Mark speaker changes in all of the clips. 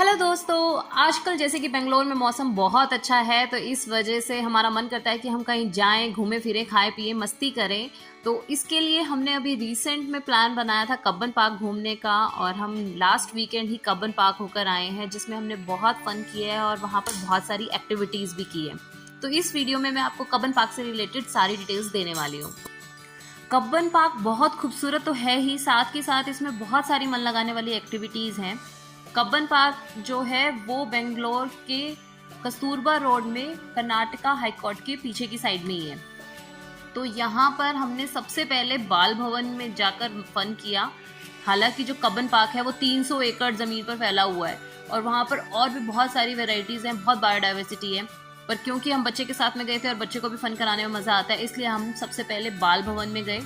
Speaker 1: Hello दोस्तों, आजकल जैसे कि बेंगलोर में मौसम बहुत अच्छा है, तो इस वजह से हमारा मन करता है कि हम कहीं जाएं, घूमें फिरें, खाएं पिएं, मस्ती करें। तो इसके लिए हमने अभी रिसेंट में प्लान बनाया था कब्बन पार्क घूमने का, और हम लास्ट वीकेंड ही कब्बन पार्क होकर आए हैं, जिसमें हमने बहुत फन किया है और वहाँ पर बहुत सारी एक्टिविटीज़ भी की है। तो इस वीडियो में मैं आपको कब्बन पार्क से रिलेटेड सारी डिटेल्स देने वाली हूँ। कब्बन पार्क बहुत खूबसूरत तो है ही, साथ के साथ इसमें बहुत सारी मन लगाने वाली एक्टिविटीज़ हैं। कब्बन पार्क जो है वो बेंगलोर के कस्तूरबा रोड में कर्नाटका हाई कोर्ट के पीछे की साइड में ही है। तो यहाँ पर हमने सबसे पहले बाल भवन में जाकर फन किया। हालांकि जो कब्बन पार्क है वो 300 एकड़ ज़मीन पर फैला हुआ है और वहाँ पर और भी बहुत सारी वेराइटीज़ हैं, बहुत बायोडाइवर्सिटी है। पर क्योंकि हम बच्चे के साथ में गए थे और बच्चे को भी फन कराने में मज़ा आता है, इसलिए हम सबसे पहले बाल भवन में गए।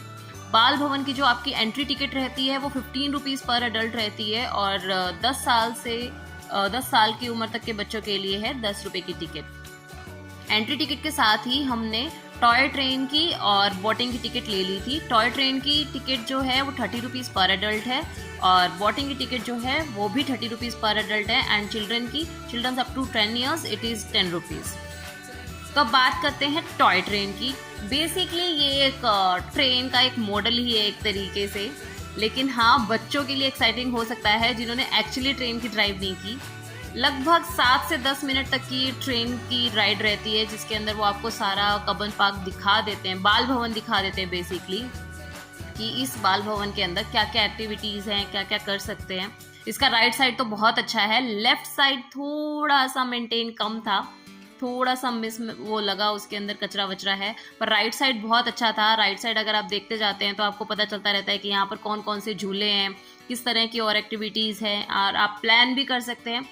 Speaker 1: बाल भवन की जो आपकी एंट्री टिकट रहती है वो 15 रुपीज़ पर अडल्ट रहती है, और 10 साल की उम्र तक के बच्चों के लिए है 10 रुपये की टिकट। एंट्री टिकट के साथ ही हमने टॉय ट्रेन की और बोटिंग की टिकट ले ली थी। टॉय ट्रेन की टिकट जो है वो 30 रुपीज़ पर अडल्ट है, और बोटिंग की टिकट जो है वो भी 30 रुपीज़ पर अडल्ट है। And children up to 10 years it is 10 rupees. तो अब बात करते हैं टॉय ट्रेन की। बेसिकली ये एक ट्रेन का एक मॉडल ही है एक तरीके से, लेकिन हाँ, बच्चों के लिए एक्साइटिंग हो सकता है जिन्होंने एक्चुअली ट्रेन की ड्राइव नहीं की। लगभग 7 से 10 मिनट तक की ट्रेन की राइड रहती है, जिसके अंदर वो आपको सारा कब्बन पार्क दिखा देते हैं, बाल भवन दिखा देते हैं बेसिकली, कि इस बाल भवन के अंदर क्या क्या एक्टिविटीज़ हैं, क्या क्या कर सकते हैं। इसका राइट साइड तो बहुत अच्छा है, लेफ्ट साइड थोड़ा सा मेंटेन कम था, थोड़ा सा मिस वो लगा, उसके अंदर कचरा वचरा है। पर राइट साइड बहुत अच्छा था। राइट साइड अगर आप देखते जाते हैं तो आपको पता चलता रहता है कि यहाँ पर कौन कौन से झूले हैं, किस तरह की और एक्टिविटीज़ हैं, और आप प्लान भी कर सकते हैं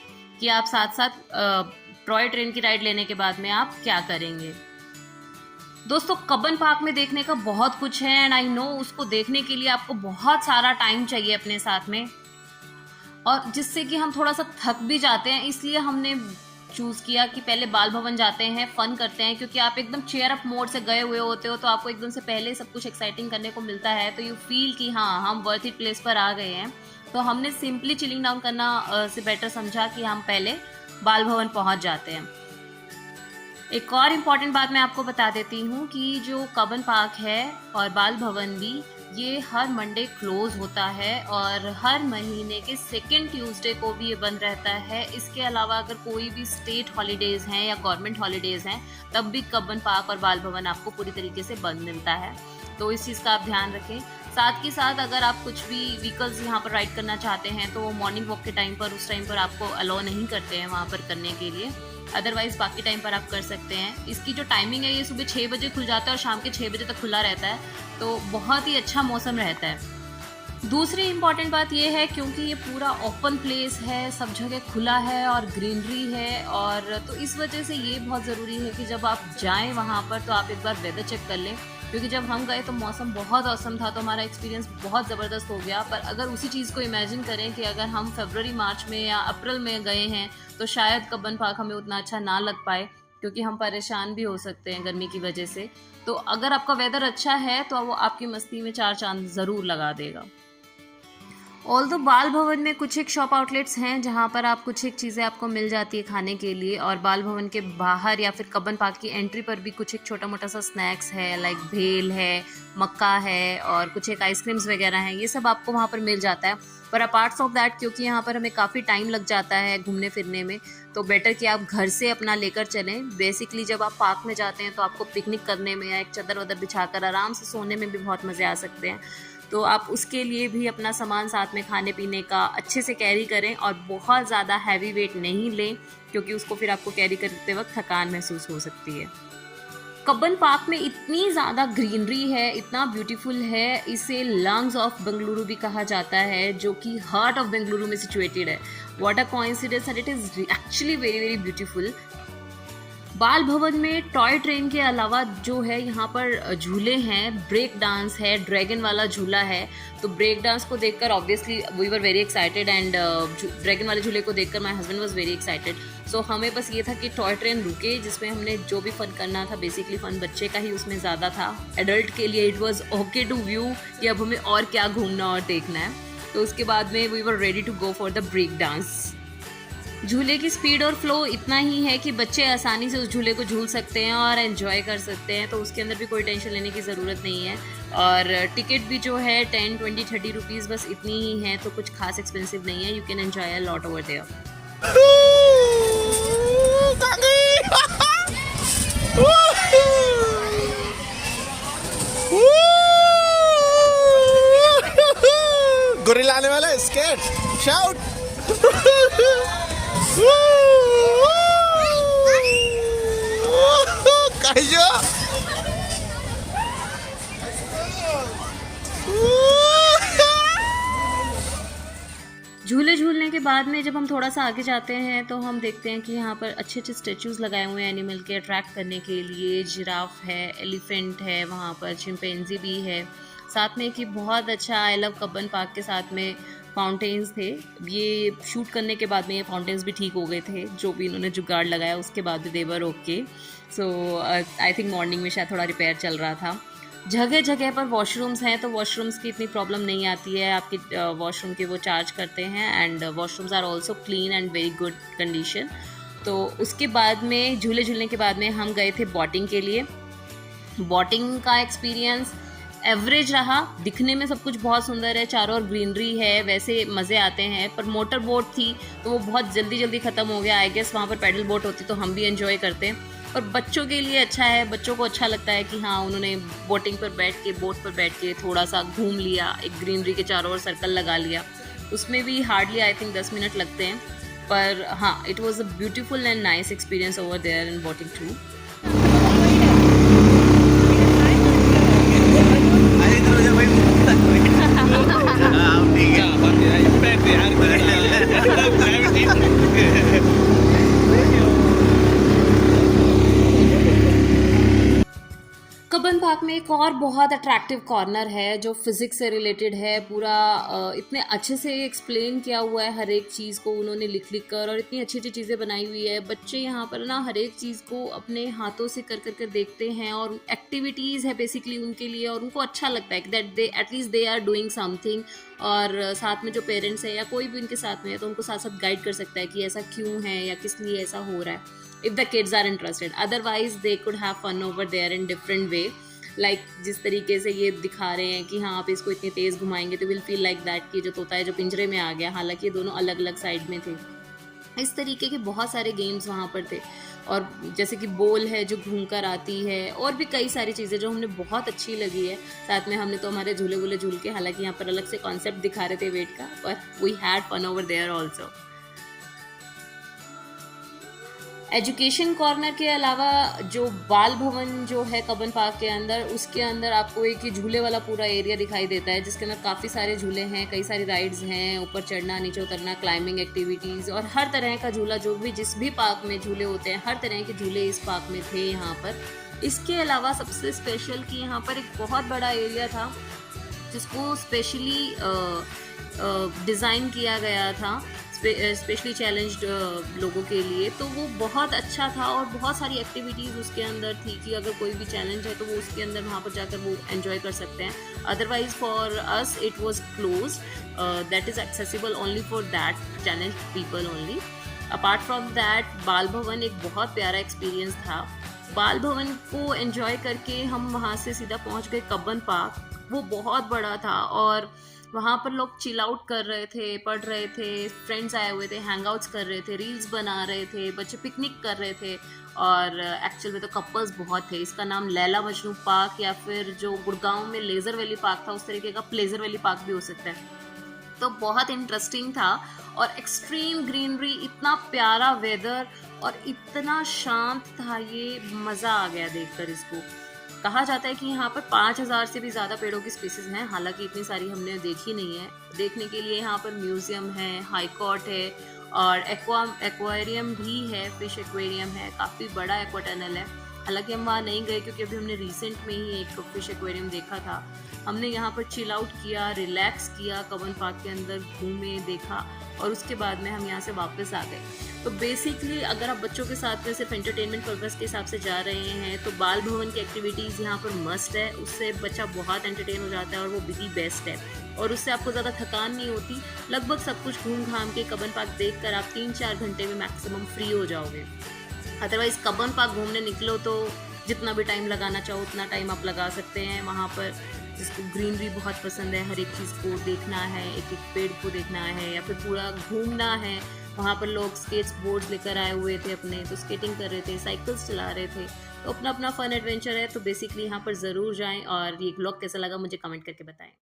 Speaker 1: कि आप साथ साथ टॉय ट्रेन की राइड लेने के बाद में आप क्या करेंगे। दोस्तों, कब्बन पार्क में देखने का बहुत कुछ है, एंड आई नो उसको देखने के लिए आपको बहुत सारा टाइम चाहिए अपने साथ में, और जिससे कि हम थोड़ा सा थक भी जाते हैं। इसलिए हमने चूज़ किया कि पहले बाल भवन जाते हैं, फन करते हैं, क्योंकि आप एकदम चेयर अप मोड से गए हुए होते हो तो आपको एकदम से पहले सब कुछ एक्साइटिंग करने को मिलता है, तो यू फील कि हाँ, हम वर्थ इट प्लेस पर आ गए हैं। तो हमने सिंपली चिलिंग डाउन करना से बेटर समझा कि हम पहले बाल भवन पहुंच जाते हैं। एक और इम्पॉर्टेंट बात मैं आपको बता देती हूँ कि जो कब्बन पार्क है और बाल भवन भी, ये हर मंडे क्लोज होता है, और हर महीने के सेकेंड ट्यूसडे को भी ये बंद रहता है। इसके अलावा अगर कोई भी स्टेट हॉलीडेज़ हैं या गवर्नमेंट हॉलीडेज़ हैं, तब भी कब्बन पार्क और बाल भवन आपको पूरी तरीके से बंद मिलता है। तो इस चीज़ का आप ध्यान रखें। साथ के साथ अगर आप कुछ भी व्हीकल्स यहाँ पर राइड करना चाहते हैं तो वो मॉर्निंग वॉक के टाइम पर, उस टाइम पर आपको अलाउ नहीं करते हैं वहाँ पर करने के लिए। अदरवाइज़ बाकी टाइम पर आप कर सकते हैं। इसकी जो टाइमिंग है ये सुबह 6 बजे खुल जाता है और शाम के 6 बजे तक खुला रहता है, तो बहुत ही अच्छा मौसम रहता है। दूसरी इम्पॉर्टेंट बात ये है, क्योंकि ये पूरा ओपन प्लेस है, सब जगह खुला है और ग्रीनरी है, और तो इस वजह से ये बहुत ज़रूरी है कि जब आप जाएं वहाँ पर तो आप एक बार वेदर चेक कर लें। क्योंकि जब हम गए तो मौसम बहुत औसम था, तो हमारा एक्सपीरियंस बहुत ज़बरदस्त हो गया। पर अगर उसी चीज़ को इमेजिन करें कि अगर हम फरवरी मार्च में या अप्रैल में गए हैं तो शायद कब्बन पार्क हमें उतना अच्छा ना लग पाए, क्योंकि हम परेशान भी हो सकते हैं गर्मी की वजह से। तो अगर आपका वेदर अच्छा है तो वो आपकी मस्ती में 4 चांद ज़रूर लगा देगा। ऑल्दो बाल भवन में कुछ एक शॉप आउटलेट्स हैं जहाँ पर आप कुछ एक चीज़ें आपको मिल जाती है खाने के लिए, और बाल भवन के बाहर या फिर कब्बन पार्क की एंट्री पर भी कुछ एक छोटा मोटा सा स्नैक्स है, लाइक भेल है, मक्का है, और कुछ एक आइसक्रीम्स वगैरह हैं, ये सब आपको वहाँ पर मिल जाता है। पर अपार्ट्स ऑफ दैट, क्योंकि यहाँ पर हमें काफ़ी टाइम लग जाता है घूमने फिरने में, तो बेटर कि आप घर से अपना लेकर चलें। बेसिकली जब आप पार्क में जाते हैं तो आपको पिकनिक करने में या एक चादर वादर बिछाकर आराम से सोने में भी बहुत मज़े आ सकते हैं। तो आप उसके लिए भी अपना सामान साथ में खाने पीने का अच्छे से कैरी करें, और बहुत ज़्यादा हैवी वेट नहीं लें, क्योंकि उसको फिर आपको कैरी करते वक्त थकान महसूस हो सकती है। कब्बन पार्क में इतनी ज़्यादा ग्रीनरी है, इतना ब्यूटीफुल है, इसे लंग्स ऑफ बेंगलुरु भी कहा जाता है, जो कि हार्ट ऑफ बेंगलुरु में सिचुएटेड है। What a coincidence, and it is actually very very beautiful. बाल भवन में टॉय ट्रेन के अलावा जो है यहाँ पर झूले हैं, ब्रेक डांस है, ड्रैगन वाला झूला है। तो ब्रेक डांस को देखकर obviously we were very excited, and dragon वाले झूले को देखकर my husband was very excited. So हमें बस ये था कि टॉय ट्रेन रुके, जिसमें हमने जो भी फन करना था, बेसिकली फन बच्चे का ही उसमें ज़्यादा था। एडल्ट के लिए it was okay to view कि अब हमें और क्या घूमना और देखना है। तो उसके बाद में we were ready to go for the break dance. झूले की स्पीड और फ्लो इतना ही है कि बच्चे आसानी से उस झूले को झूल सकते हैं और एंजॉय कर सकते हैं, तो उसके अंदर भी कोई टेंशन लेने की ज़रूरत नहीं है। और टिकट भी जो है 10, 20, 30 रुपीज़ बस इतनी ही है, तो कुछ खास एक्सपेंसिव नहीं है। You can enjoy a lot over there.
Speaker 2: Gorilla आने वाला है, स्केट शाउट। काइजो
Speaker 1: झूले झूलने के बाद में जब हम थोड़ा सा आगे जाते हैं तो हम देखते हैं कि यहाँ पर अच्छे अच्छे स्टेचूज़ लगाए हुए हैं एनिमल के अट्रैक्ट करने के लिए। जिराफ है, एलिफेंट है, वहाँ पर चिंपैंजी भी है। साथ में कि बहुत अच्छा आई लव कब्बन पार्क के साथ में फाउंटेन्स थे। ये शूट करने के बाद में ये फाउंटेन्स भी ठीक हो गए थे, जो भी इन्होंने जुगाड़ लगाया उसके बाद भी देवर okay. So I think morning में शायद थोड़ा रिपेयर चल रहा था। जगह जगह पर वॉशरूम्स हैं, तो वॉशरूम्स की इतनी प्रॉब्लम नहीं आती है। आपकी वॉशरूम के वो चार्ज करते हैं and washrooms are also clean and very good condition. तो उसके बाद में झूले झूलने के बाद में हम गए थे बोटिंग के लिए। बोटिंग का एक्सपीरियंस एवरेज रहा। दिखने में सब कुछ बहुत सुंदर है, चारों ओर ग्रीनरी है, वैसे मज़े आते हैं। पर मोटर बोट थी तो वो बहुत जल्दी जल्दी ख़त्म हो गया। आई गेस वहाँ पर पैडल बोट होती तो हम भी एंजॉय करते। और बच्चों के लिए अच्छा है, बच्चों को अच्छा लगता है कि हाँ उन्होंने बोटिंग पर बैठ के, बोट पर बैठ के थोड़ा सा घूम लिया, एक ग्रीनरी के चारों ओर सर्कल लगा लिया। उसमें भी हार्डली आई थिंक 10 मिनट लगते हैं। पर हाँ, it was a beautiful and nice experience over there in boating too. Cubbon Park में एक और बहुत अट्रैक्टिव कॉर्नर है जो फिज़िक्स से रिलेटेड है। पूरा इतने अच्छे से एक्सप्लेन किया हुआ है, हर एक चीज़ को उन्होंने लिख लिख कर, और इतनी अच्छी अच्छी चीज़ें बनाई हुई है। बच्चे यहाँ पर ना हर एक चीज़ को अपने हाथों से कर कर कर देखते हैं, और एक्टिविटीज़ है बेसिकली उनके लिए, और उनको अच्छा लगता है कि that they at least they are doing something. और साथ में जो पेरेंट्स है या कोई भी उनके साथ में है तो उनको साथ साथ गाइड कर सकता है कि ऐसा क्यों है या किस लिए ऐसा हो रहा है, if the kids are interested. Otherwise they could have fun over there in different way. Like जिस तरीके से ये दिखा रहे हैं कि हाँ आप इसको इतनी तेज़ घुमाएंगे तो विल फील लाइक दैट कि जो तोता है जो पिंजरे में आ गया, हालांकि ये दोनों अलग अलग साइड में थे। इस तरीके के बहुत सारे गेम्स वहाँ पर थे। और जैसे कि बॉल है जो घूम कर आती है, और भी कई सारी चीज़ें जो हमने बहुत अच्छी लगी है। साथ में हमने तो हमारे झूले वूले झूल के, हालांकि यहाँ पर अलग से कॉन्सेप्ट दिखा रहे थे वेट का, पर we had fun over there also. Education corner के अलावा जो बाल भवन जो है कब्बन पार्क के अंदर, उसके अंदर आपको एक झूले वाला पूरा एरिया दिखाई देता है जिसके अंदर काफ़ी सारे झूले हैं, कई सारी राइड्स हैं, ऊपर चढ़ना नीचे उतरना, क्लाइंबिंग एक्टिविटीज़, और हर तरह का झूला जो भी जिस भी पार्क में झूले होते हैं, हर तरह के झूले इस पार्क में थे यहाँ पर। इसके अलावा सबसे स्पेशल कि यहाँ पर एक बहुत बड़ा एरिया था जिसको स्पेशली डिज़ाइन किया गया था स्पेशली चैलेंज्ड लोगों के लिए। तो वो बहुत अच्छा था और बहुत सारी एक्टिविटीज़ उसके अंदर थी कि अगर कोई भी चैलेंज है तो वो उसके अंदर वहाँ पर जाकर वो एंजॉय कर सकते हैं। Otherwise for us it was close, that is accessible only for that challenged people only. Apart from that बाल भवन एक बहुत प्यारा एक्सपीरियंस था। बाल भवन को एंजॉय करके हम वहाँ से सीधा पहुँच गए कब्बन पार्क। वो बहुत बड़ा था और वहाँ पर लोग चिल आउट कर रहे थे, पढ़ रहे थे, फ्रेंड्स आए हुए थे, हैंगआउट्स कर रहे थे, रील्स बना रहे थे, बच्चे पिकनिक कर रहे थे। और एक्चुअल में तो कपल्स बहुत थे। इसका नाम लैला मजनू पार्क या फिर जो गुड़गांव में लेज़र वैली पार्क था उस तरीके का प्लेजर वैली पार्क भी हो सकता है। तो बहुत इंटरेस्टिंग था और एक्सट्रीम ग्रीनरी, इतना प्यारा वेदर और इतना शांत था, ये मज़ा आ गया देखकर इसको। कहा जाता है कि यहाँ पर 5000 से भी ज़्यादा पेड़ों की स्पीसीज़ हैं, हालांकि इतनी सारी हमने देखी नहीं है। देखने के लिए यहाँ पर म्यूज़ियम है, हाई कोर्ट है और एक्वेरियम भी है, फिश एक्वेरियम है, काफ़ी बड़ा एक्वा टनल है। हालांकि हम वहाँ नहीं गए क्योंकि अभी हमने रिसेंट में ही एक फिश एक्वेरियम देखा था। हमने यहाँ पर चिल आउट किया, रिलैक्स किया, कबन पार्क के अंदर घूमे, देखा और उसके बाद में हम यहाँ से वापस आ गए। तो बेसिकली अगर आप बच्चों के साथ में सिर्फ एंटरटेनमेंट पर्पज़ के हिसाब से जा रहे हैं तो बाल भवन की एक्टिविटीज़ यहाँ पर मस्ट है। उससे बच्चा बहुत एंटरटेन हो जाता है और वो भी बेस्ट है और उससे आपको ज़्यादा थकान नहीं होती। लगभग सब कुछ घूम घाम के कबन पार्क देख कर आप 3-4 घंटे में मैक्सिमम फ्री हो जाओगे। अदरवाइज़ कबन पार्क घूमने निकलो तो जितना भी टाइम लगाना चाहो उतना टाइम आप लगा सकते हैं। वहाँ पर जिसको ग्रीनरी बहुत पसंद है, हर एक चीज़ को देखना है, एक एक पेड़ को देखना है या फिर पूरा घूमना है। वहाँ पर लोग स्केट्स बोर्ड्स लेकर आए हुए थे अपने, तो स्केटिंग कर रहे थे, साइकिल्स चला रहे थे। तो अपना अपना फ़न एडवेंचर है, तो बेसिकली यहाँ पर ज़रूर जाएँ और ये व्लॉग कैसा लगा मुझे कमेंट करके बताएँ।